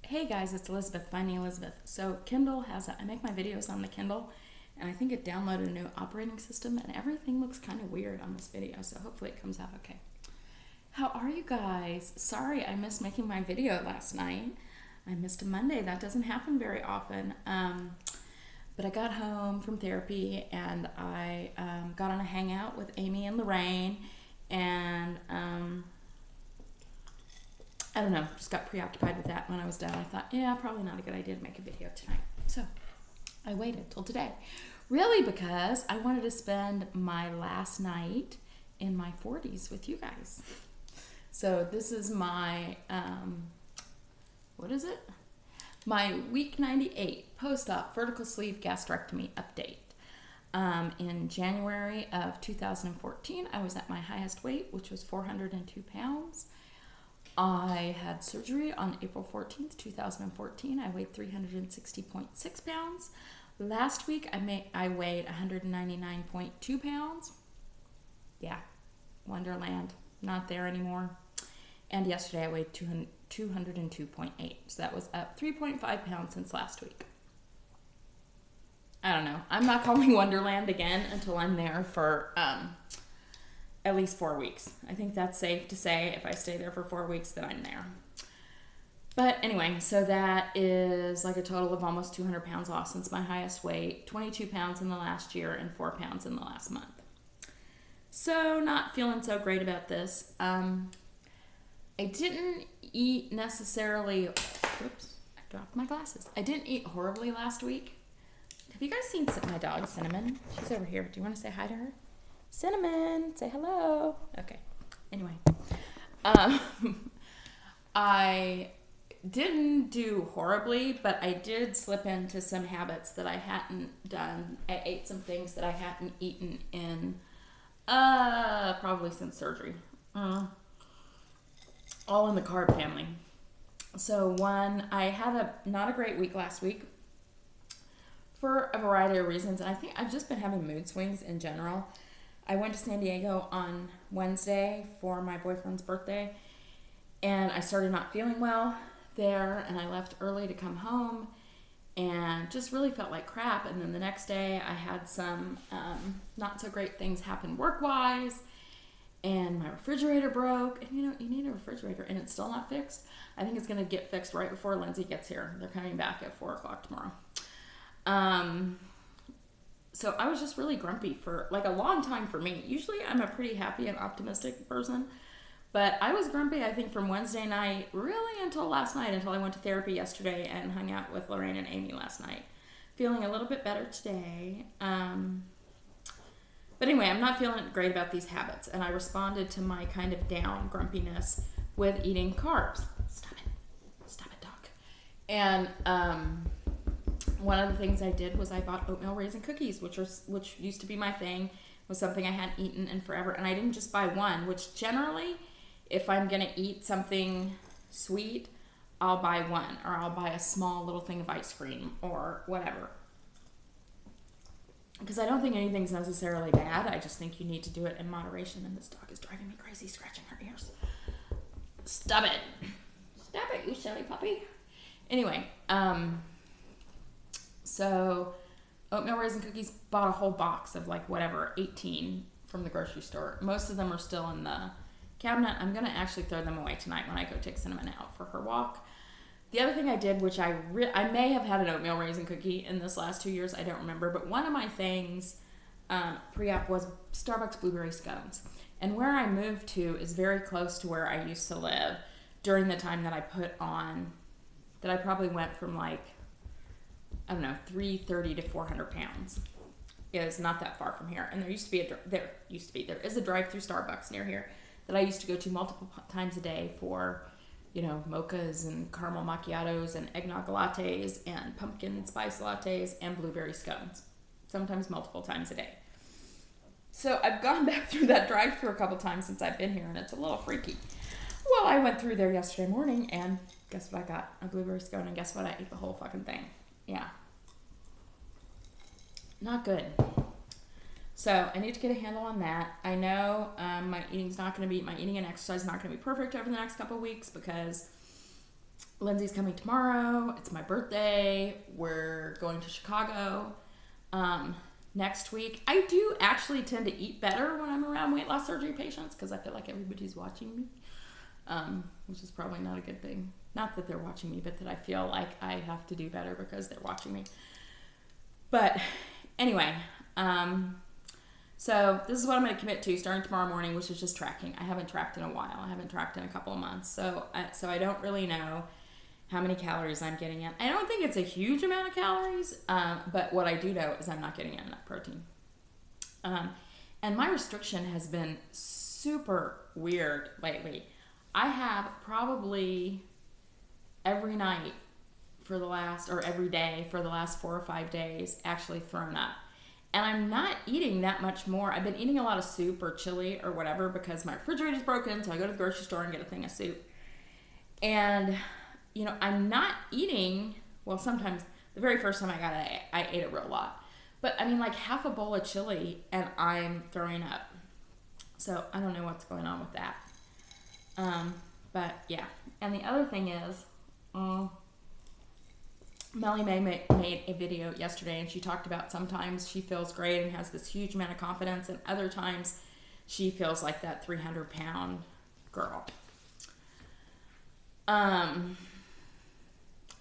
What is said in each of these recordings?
Hey guys, it's Elizabeth, Finding Elizabeth. So Kindle I make my videos on the Kindle, and I think it downloaded a new operating system, and everything looks kind of weird on this video, so hopefully it comes out okay. How are you guys? Sorry I missed making my video last night. I missed a Monday. That doesn't happen very often. But I got home from therapy, and I got on a hangout with Amy and Lorraine, and I don't know, just got preoccupied with that. When I was done, I thought, yeah, probably not a good idea to make a video tonight. So I waited till today. Really, because I wanted to spend my last night in my 40s with you guys. So this is my, what is it? My week 98 post-op vertical sleeve gastrectomy update. In January of 2014, I was at my highest weight, which was 402 pounds. I had surgery on April 14th, 2014. I weighed 360.6 pounds. Last week, I weighed 199.2 pounds. Yeah, Wonderland, not there anymore. And yesterday, I weighed 202.8. So that was up 3.5 pounds since last week. I don't know. I'm not calling Wonderland again until I'm there for at least 4 weeks. I think that's safe to say. If I stay there for 4 weeks, then I'm there. But anyway, so that is like a total of almost 200 pounds off since my highest weight, 22 pounds in the last year and 4 pounds in the last month. So not feeling so great about this. I didn't eat necessarily, oops, I dropped my glasses. I didn't eat horribly last week. Have you guys seen my dog, Cinnamon? She's over here. Do you want to say hi to her? Cinnamon, say hello. Okay. Anyway, I didn't do horribly, but I did slip into some habits that I hadn't done. I ate some things that I hadn't eaten in probably since surgery. All in the carb family. So one, I had not a great week last week for a variety of reasons, and I think I've just been having mood swings in general. I went to San Diego on Wednesday for my boyfriend's birthday, and I started not feeling well there, and I left early to come home and just really felt like crap. And then the next day I had some not so great things happen work-wise, and my refrigerator broke. And you need a refrigerator, and it's still not fixed. I think it's going to get fixed right before Lindsay gets here. They're coming back at 4 o'clock tomorrow. So I was just really grumpy for like a long time for me. Usually I'm a pretty happy and optimistic person, but I was grumpy, I think, from Wednesday night really until last night, until I went to therapy yesterday and hung out with Lorraine and Amy last night. Feeling a little bit better today. But anyway, I'm not feeling great about these habits, and I responded to my kind of down grumpiness with eating carbs. Stop it, dog. And one of the things I did was I bought oatmeal raisin cookies, which used to be my thing, was something I hadn't eaten in forever. And I didn't just buy one, which generally, if I'm going to eat something sweet, I'll buy one, or I'll buy a small little thing of ice cream or whatever. Because I don't think anything's necessarily bad. I just think you need to do it in moderation. And this dog is driving me crazy, scratching her ears. Stop it, you silly puppy. Anyway, so oatmeal raisin cookies, bought a whole box of 18 from the grocery store. Most of them are still in the cabinet. I'm going to actually throw them away tonight when I go take Cinnamon out for her walk. The other thing I did, which I may have had an oatmeal raisin cookie in this last 2 years, I don't remember, but one of my things pre-op was Starbucks blueberry scones. And where I moved to is very close to where I used to live during the time that I I probably went from 330 to 400 pounds. Is not that far from here. And there is a drive-through Starbucks near here that I used to go to multiple times a day for, mochas and caramel macchiatos and eggnog lattes and pumpkin spice lattes and blueberry scones, sometimes multiple times a day. So I've gone back through that drive-through a couple times since I've been here, and it's a little freaky. Well, I went through there yesterday morning, and guess what I got? A blueberry scone, and guess what? I ate the whole fucking thing. Yeah. Not good. So I need to get a handle on that. I know my eating and exercise is not going to be perfect over the next couple of weeks because Lindsay's coming tomorrow. It's my birthday. We're going to Chicago next week. I do actually tend to eat better when I'm around weight loss surgery patients because I feel like everybody's watching me, which is probably not a good thing. Not that they're watching me, but that I feel like I have to do better because they're watching me. But anyway, so this is what I'm going to commit to starting tomorrow morning, which is just tracking. I haven't tracked in a while. I haven't tracked in a couple of months. So I don't really know how many calories I'm getting in. I don't think it's a huge amount of calories, but what I do know is I'm not getting in enough protein. And my restriction has been super weird lately. I have probably every night for the last, or every day for the last 4 or 5 days actually thrown up. And I'm not eating that much more. I've been eating a lot of soup or chili or whatever because my refrigerator's broken, so I go to the grocery store and get a thing of soup. And, you know, I'm not eating, well, sometimes, the very first time I got it, I ate a real lot. But, I mean, like half a bowl of chili and I'm throwing up. So, I don't know what's going on with that. But, yeah. And the other thing is, Melly May made a video yesterday and she talked about sometimes she feels great and has this huge amount of confidence, and other times she feels like that 300-pound girl.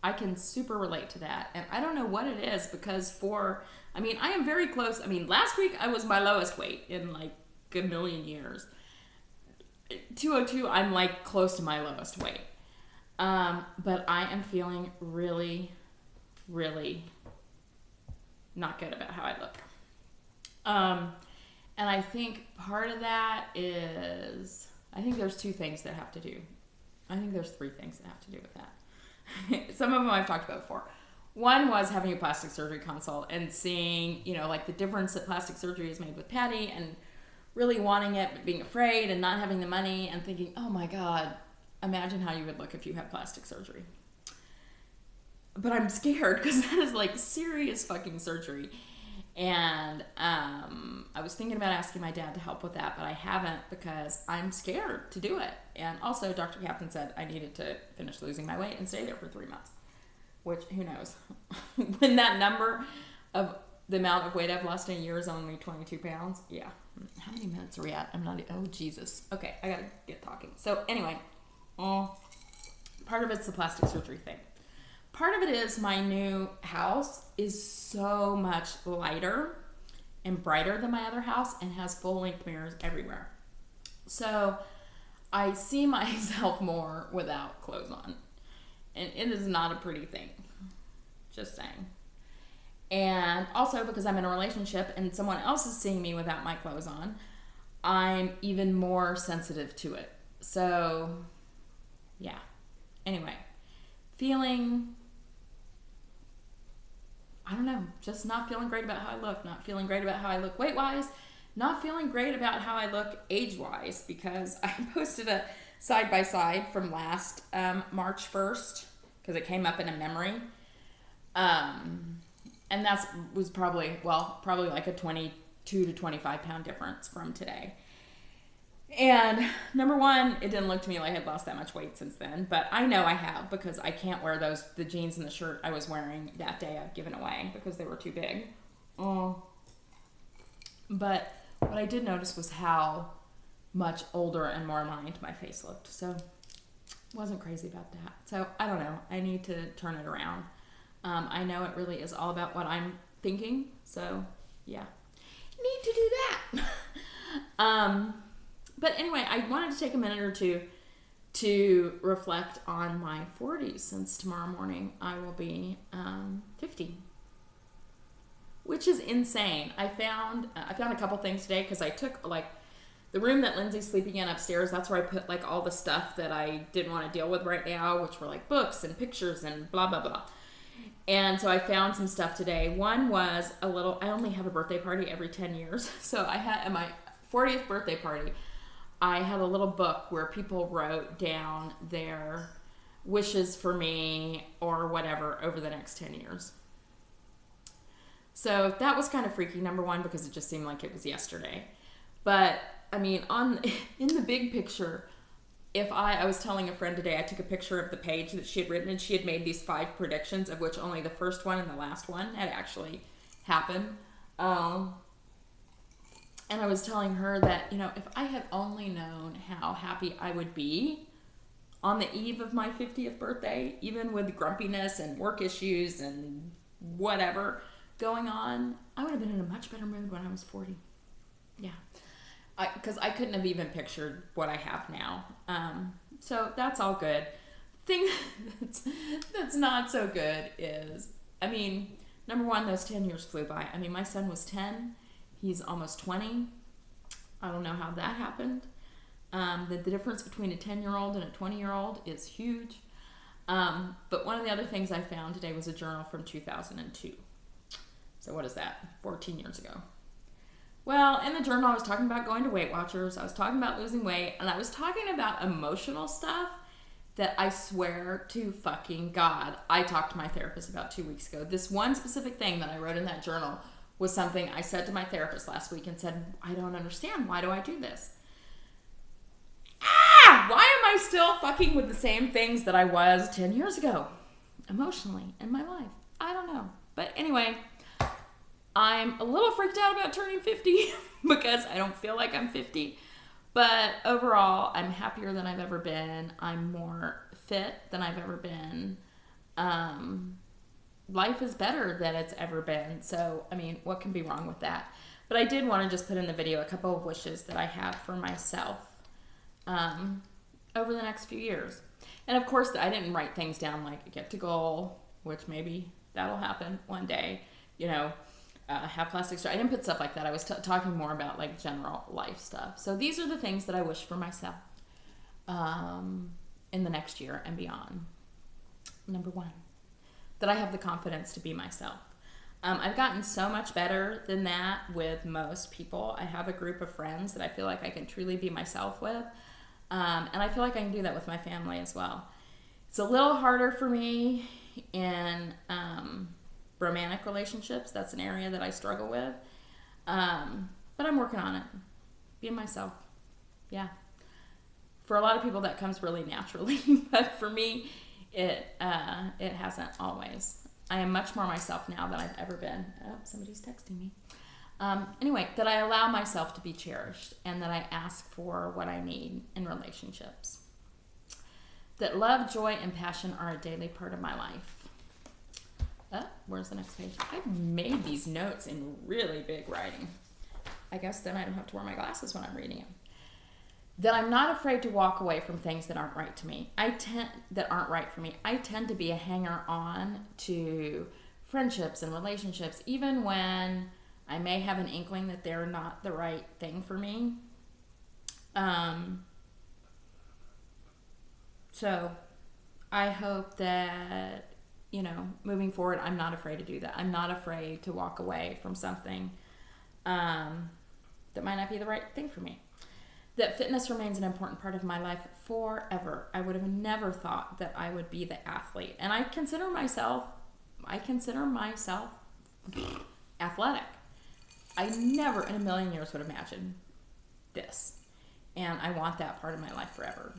I can super relate to that, and I don't know what it is because I am very close. I mean, last week I was my lowest weight in like a million years. 202, I'm like close to my lowest weight. But I am feeling really, really not good about how I look. And I think part of that is, I think there's 2 things that have to do. I think there's 3 things that have to do with that. Some of them I've talked about before. One was having a plastic surgery consult and seeing, you know, like the difference that plastic surgery has made with Patty, and really wanting it, but being afraid and not having the money and thinking, oh my God, imagine how you would look if you had plastic surgery. But I'm scared because that is like serious fucking surgery. And I was thinking about asking my dad to help with that, but I haven't because I'm scared to do it. And also Dr. Captain said I needed to finish losing my weight and stay there for 3 months, which who knows. When that number of the amount of weight I've lost in a year is only 22 pounds. Yeah. How many minutes are we at? Oh Jesus. Okay. I gotta get talking. So anyway, part of it's the plastic surgery thing. Part of it is my new house is so much lighter and brighter than my other house and has full-length mirrors everywhere. So I see myself more without clothes on. And it is not a pretty thing. Just saying. And also because I'm in a relationship and someone else is seeing me without my clothes on, I'm even more sensitive to it. So, yeah. Anyway, feeling, I don't know, just not feeling great about how I look, not feeling great about how I look weight-wise, not feeling great about how I look age-wise, because I posted a side-by-side from last March 1st, because it came up in a memory. And that was probably like a 22 to 25 pound difference from today. And number one, it didn't look to me like I'd lost that much weight since then, but I know I have because I can't wear the jeans and the shirt I was wearing that day I've given away because they were too big. But what I did notice was how much older and more lined my face looked. So wasn't crazy about that. So I don't know. I need to turn it around. I know it really is all about what I'm thinking. So yeah, need to do that. But anyway, I wanted to take a minute or two to reflect on my 40s since tomorrow morning I will be 50, which is insane. I found a couple things today because I took like the room that Lindsay's sleeping in upstairs. That's where I put like all the stuff that I didn't want to deal with right now, which were like books and pictures and blah blah blah. And so I found some stuff today. One was I only have a birthday party every 10 years. So I had at my 40th birthday party, I had a little book where people wrote down their wishes for me or whatever over the next 10 years. So that was kind of freaky, number one, because it just seemed like it was yesterday. But I mean, in the big picture, I was telling a friend today, I took a picture of the page that she had written, and she had made these 5 predictions, of which only the first one and the last one had actually happened. And I was telling her that, if I had only known how happy I would be on the eve of my 50th birthday, even with grumpiness and work issues and whatever going on, I would have been in a much better mood when I was 40. Yeah. Because I couldn't have even pictured what I have now. So that's all good. Thing that's not so good is, number one, those 10 years flew by. My son was 10. He's almost 20. I don't know how that happened. The difference between a 10-year-old and a 20-year-old is huge. But one of the other things I found today was a journal from 2002. So what is that? 14 years ago. Well, in the journal, I was talking about going to Weight Watchers. I was talking about losing weight. And I was talking about emotional stuff that I swear to fucking God, I talked to my therapist about 2 weeks ago. This one specific thing that I wrote in that journal was something I said to my therapist last week and said, I don't understand. Why do I do this? Why am I still fucking with the same things that I was 10 years ago emotionally in my life? I don't know. But anyway, I'm a little freaked out about turning 50 because I don't feel like I'm 50. But overall, I'm happier than I've ever been. I'm more fit than I've ever been. Life is better than it's ever been. So, what can be wrong with that? But I did want to just put in the video a couple of wishes that I have for myself over the next few years. And of course, I didn't write things down like get to goal, which maybe that'll happen one day, have plastic surgery. I didn't put stuff like that. I was talking more about like general life stuff. So these are the things that I wish for myself in the next year and beyond. Number 1, that I have the confidence to be myself. I've gotten so much better than that with most people. I have a group of friends that I feel like I can truly be myself with. And I feel like I can do that with my family as well. It's a little harder for me in romantic relationships. That's an area that I struggle with. But I'm working on it. Being myself. Yeah. For a lot of people, that comes really naturally. But for me, it hasn't always. I am much more myself now than I've ever been. Oh, somebody's texting me. Anyway, that I allow myself to be cherished and that I ask for what I need in relationships. That love, joy, and passion are a daily part of my life. Where's the next page? I made these notes in really big writing. I guess then I don't have to wear my glasses when I'm reading them. That I'm not afraid to walk away from things that aren't right to me. That aren't right for me. I tend to be a hanger-on to friendships and relationships, even when I may have an inkling that they're not the right thing for me. So I hope that, moving forward, I'm not afraid to do that. I'm not afraid to walk away from something that might not be the right thing for me. That fitness remains an important part of my life forever. I would have never thought that I would be the athlete. And I consider myself athletic. I never in a million years would imagine this. And I want that part of my life forever.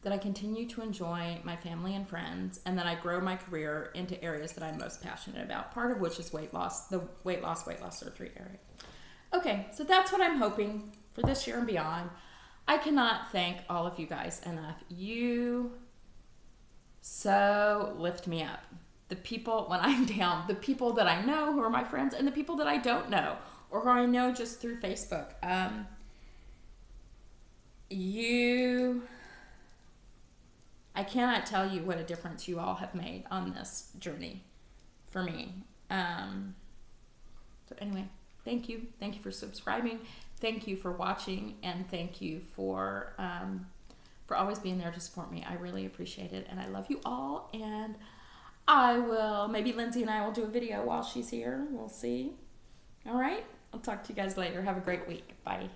That I continue to enjoy my family and friends, and that I grow my career into areas that I'm most passionate about, part of which is weight loss, the weight loss surgery area. Okay, so that's what I'm hoping for this year and beyond. I cannot thank all of you guys enough. You so lift me up. The people, when I'm down, the people that I know who are my friends, and the people that I don't know, or who I know just through Facebook. I cannot tell you what a difference you all have made on this journey for me. So anyway, thank you. Thank you for subscribing. Thank you for watching, and thank you for always being there to support me. I really appreciate it, and I love you all. And maybe Lindsay and I will do a video while she's here. We'll see. All right. I'll talk to you guys later. Have a great week. Bye.